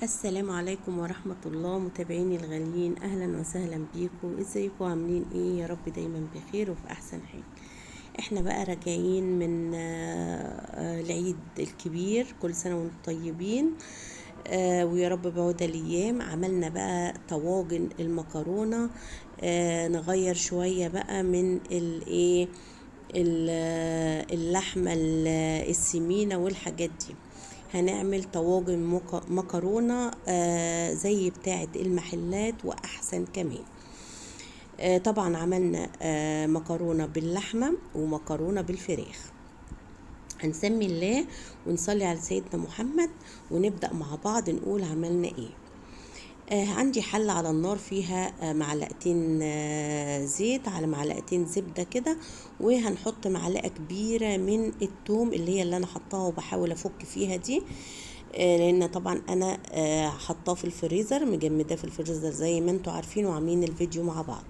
السلام عليكم ورحمة الله متابعيني الغاليين، أهلا وسهلا بيكم. ازيكم عاملين ايه؟ يا رب دايما بخير وفي أحسن حال. احنا بقى راجعين من العيد الكبير، كل سنة وانتم طيبين. ويا رب بعود الأيام. عملنا بقى طواجن المكرونة، نغير شوية بقى من الايه اللحمة السمينة والحاجات دي. هنعمل طواجن مكرونة زي بتاعة المحلات وأحسن كمان. طبعا عملنا مكرونة باللحمة ومكرونة بالفراخ. هنسمي الله ونصلي على سيدنا محمد ونبدأ مع بعض نقول عملنا ايه. عندي حلة على النار فيها معلقتين زيت على معلقتين زبدة كده، وهنحط معلقة كبيرة من الثوم اللي انا حطاها وبحاول افك فيها دي، لان طبعا انا حطاه في الفريزر، مجمداه في الفريزر زي ما انتوا عارفين وعاملين الفيديو مع بعض.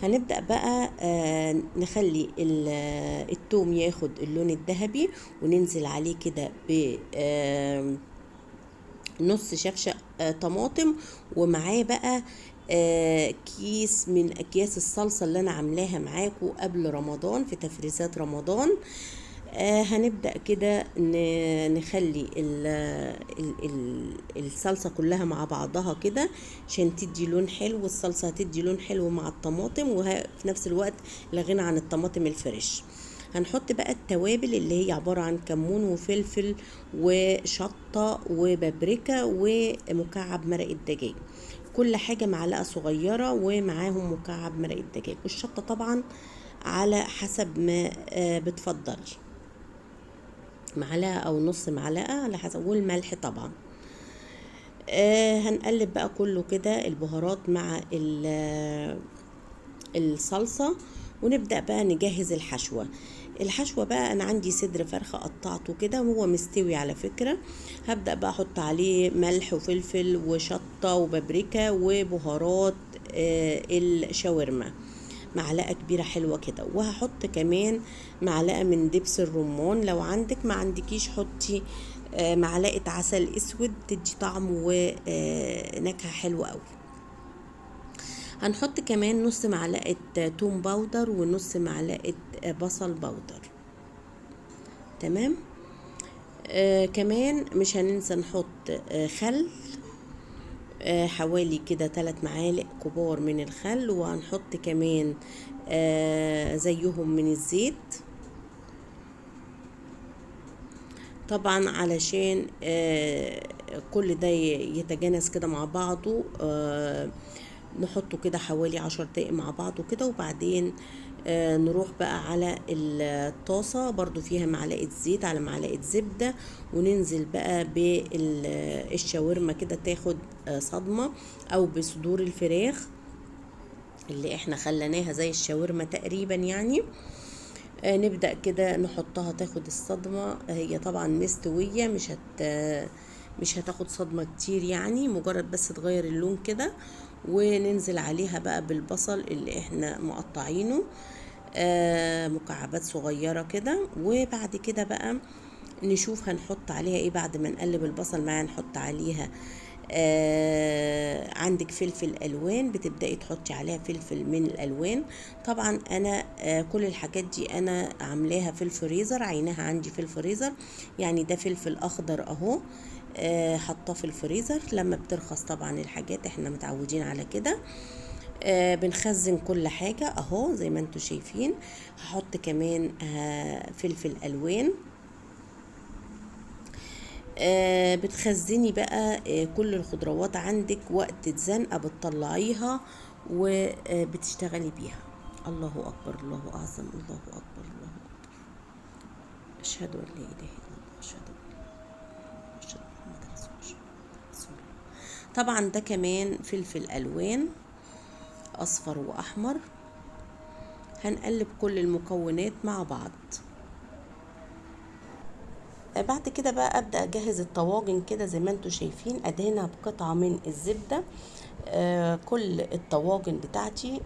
هنبدأ بقى نخلي الثوم ياخد اللون الذهبي، وننزل عليه كده ب نص شفشق طماطم، ومعاه بقى كيس من اكياس الصلصة اللي انا عاملاها معاكم قبل رمضان في تفريزات رمضان. هنبدأ كده نخلي الصلصة كلها مع بعضها كده عشان تدي لون حلو، والصلصة هتدي لون حلو مع الطماطم، وفي نفس الوقت لا غنى عن الطماطم الفريش. هنحط بقى التوابل اللي هي عبارة عن كمون وفلفل وشطة وبابريكا ومكعب مرق الدجاج، كل حاجة معلقة صغيرة، ومعاهم مكعب مرق الدجاج، والشطة طبعا على حسب ما بتفضل، معلقة او نص معلقة على حسب، والملح طبعا. هنقلب بقى كله كده البهارات مع الصلصة، ونبدأ بقى نجهز الحشوة بقى. انا عندي صدر فرخة قطعته كده وهو مستوي على فكرة. هبدأ بقى احط عليه ملح وفلفل وشطة وبابريكا وبهارات الشاورما، معلقة كبيرة حلوة كده، وهحط كمان معلقة من دبس الرمان. لو عندك، ما عندكيش حطي معلقة عسل اسود، تدي طعم ونكهة حلوة قوي. هنحط كمان نص معلقة توم باودر ونص معلقة بصل باودر. تمام. كمان مش هننسى نحط خل، حوالي كده 3 معالق كبار من الخل، وهنحط كمان زيهم من الزيت طبعا علشان كل ده يتجانس كده مع بعضه. نحطه كده حوالي 10 دقايق مع بعضه كده، وبعدين نروح بقى على الطاسة برضو فيها معلقة زيت على معلقة زبدة، وننزل بقى بالشاورما كده تاخد صدمة، او بصدور الفراخ اللي احنا خلناها زي الشاورما تقريبا يعني. نبدأ كده نحطها تاخد الصدمة. هي طبعا مستوية، مش هتاخد صدمة كتير يعني، مجرد بس تغير اللون كده. وننزل عليها بقى بالبصل اللي احنا مقطعينه مكعبات صغيرة كده. وبعد كده بقى نشوف هنحط عليها ايه بعد ما نقلب البصل معاها. نحط عليها عندك فلفل الوان، بتبداي تحطي عليها فلفل من الالوان. طبعا انا كل الحاجات دي انا عاملاها في الفريزر، عينها عندي في الفريزر يعني. ده فلفل اخضر اهو، حطاه في الفريزر لما بترخص طبعا الحاجات، احنا متعودين على كده. بنخزن كل حاجة اهو زي ما انتوا شايفين. هحط كمان فلفل الوان. بتخزني بقى كل الخضروات عندك، وقت الزنقة بتطلعيها وبتشتغلي بيها. الله أكبر، الله أعظم، الله أكبر، الله أكبر. أشهد أن لا إله إلا الله، أشهد أن محمد رسول الله. طبعا ده كمان فلفل ألوان أصفر وأحمر. هنقلب كل المكونات مع بعض. بعد كده بقى ابدا اجهز الطواجن كده زي ما انتوا شايفين، ادهنها بقطعه من الزبده. كل الطواجن بتاعتي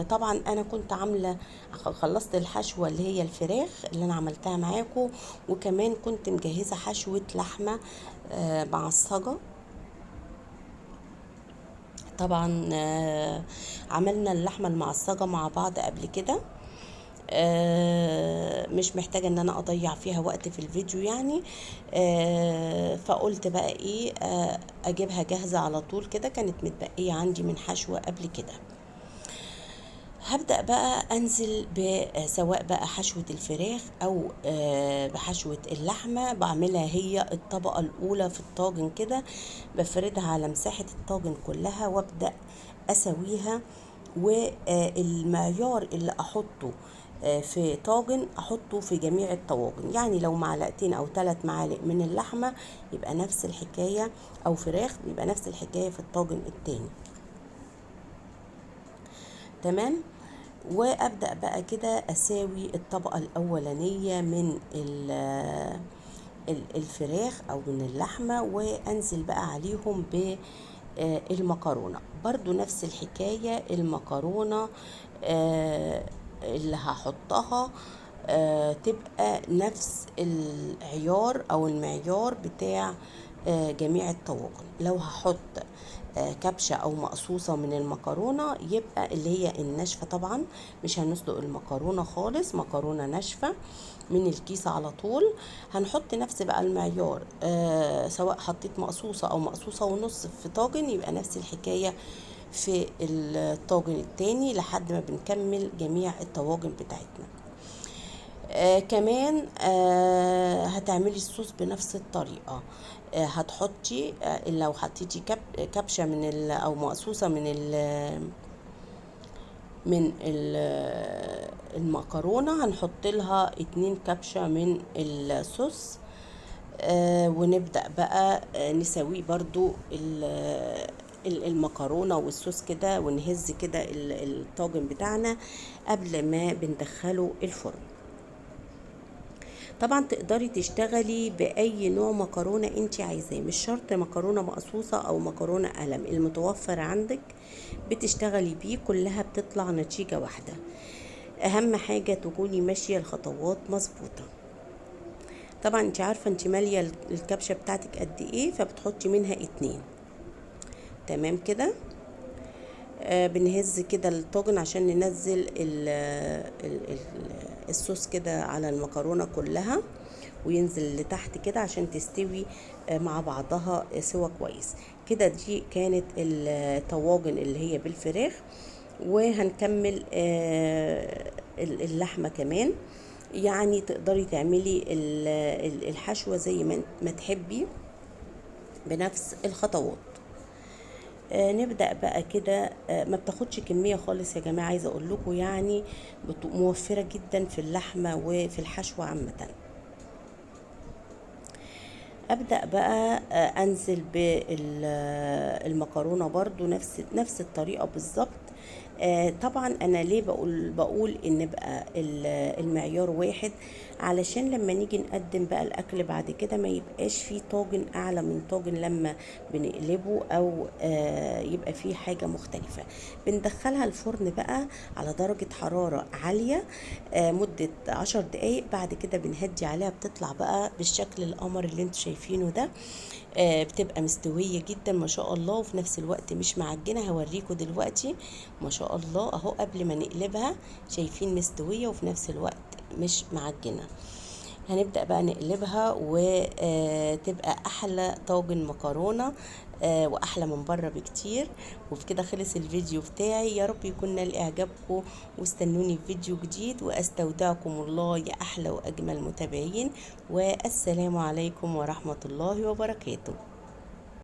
طبعا انا كنت عامله، خلصت الحشوه اللي هي الفراخ اللي انا عملتها معاكم، وكمان كنت مجهزه حشوه لحمه معصجه طبعا عملنا اللحمة المعصجة مع بعض قبل كده. مش محتاجة ان انا اضيع فيها وقت في الفيديو يعني. فقلت بقى ايه، اجيبها جاهزة على طول كده، كانت متبقية عندي من حشوة قبل كده. هبدأ بقى انزل سواء بقى حشوة الفراخ او بحشوة اللحمة. بعملها هي الطبقة الاولى في الطاجن كده، بفردها على مساحة الطاجن كلها وابدأ اسويها. والمعيار اللي احطه في طاجن احطه في جميع الطواجن، يعني لو معلقتين او 3 معالق من اللحمة يبقى نفس الحكاية، او فراخ يبقى نفس الحكاية في الطاجن التاني. تمام. وابدأ بقى كده اساوي الطبقة الاولانية من الفراخ او من اللحمة، وانزل بقى عليهم بالمكرونة. برضو نفس الحكاية، المكرونة اللي هحطها تبقى نفس العيار او المعيار بتاع جميع الطواجن. لو هحط كبشة او مقصوصة من المكرونة يبقى اللي هي الناشفة، طبعا مش هنسلق المكرونة خالص، مكرونة ناشفة من الكيس على طول. هنحط نفس بقى المعيار، سواء حطيت مقصوصة او مقصوصة ونص في طاجن يبقى نفس الحكاية في الطاجن التاني لحد ما بنكمل جميع الطواجن بتاعتنا. كمان هتعملي الصوص بنفس الطريقة. هتحطي لو حطيتي كبشة من او مقصوصة من المكرونة هنحط لها 2 كبشة من الصوص. ونبدأ بقى نسويه برضو المكرونة والصوص كده، ونهز كده الطاجن بتاعنا قبل ما بندخله الفرن. طبعا تقدري تشتغلي باي نوع مكرونه انت عايزاه، مش شرط مكرونه مقصوصه او مكرونه قلم، المتوفر عندك بتشتغلي بيه، كلها بتطلع نتيجه واحده. اهم حاجه تكوني ماشيه الخطوات مظبوطه. طبعا انت عارفه انت ماليه الكبشه بتاعتك قد ايه، فبتحطي منها 2. تمام كده. بنهز كده الطاجن عشان ننزل الصوص كده على المكرونة كلها، وينزل لتحت كده عشان تستوي مع بعضها سوا كويس كده. دي كانت الطواجن اللي هي بالفراخ، وهنكمل اللحمة كمان. يعني تقدري تعملي الحشوة زي ما تحبي بنفس الخطوات. نبدأ بقى كده. ما بتاخدش كمية خالص يا جماعة، عايزة اقول لكم يعني موفرة جدا في اللحمة وفي الحشوة عامة. ابدأ بقى انزل بالمكرونة برضو نفس الطريقة بالظبط. طبعا انا ليه بقول ان بقى المعيار واحد، علشان لما نيجي نقدم بقى الاكل بعد كده ما يبقاش فيه طاجن اعلى من طاجن لما بنقلبه، او يبقى فيه حاجة مختلفة. بندخلها الفرن بقى على درجة حرارة عالية مدة 10 دقايق، بعد كده بنهدي عليها، بتطلع بقى بالشكل القمر اللي انتوا شايفينه ده. بتبقى مستوية جدا ما شاء الله، وفي نفس الوقت مش معجنة. هوريكم دلوقتي ما شاء الله اهو قبل ما نقلبها، شايفين مستوية وفي نفس الوقت مش معجنة. هنبدأ بقى نقلبها وتبقى احلى طاجن مكرونة، واحلى من بره بكتير. وبكده خلص الفيديو بتاعي، يا رب يكون نال اعجابكم، واستنوني في فيديو جديد، واستودعكم الله يا احلى واجمل متابعين، والسلام عليكم ورحمة الله وبركاته.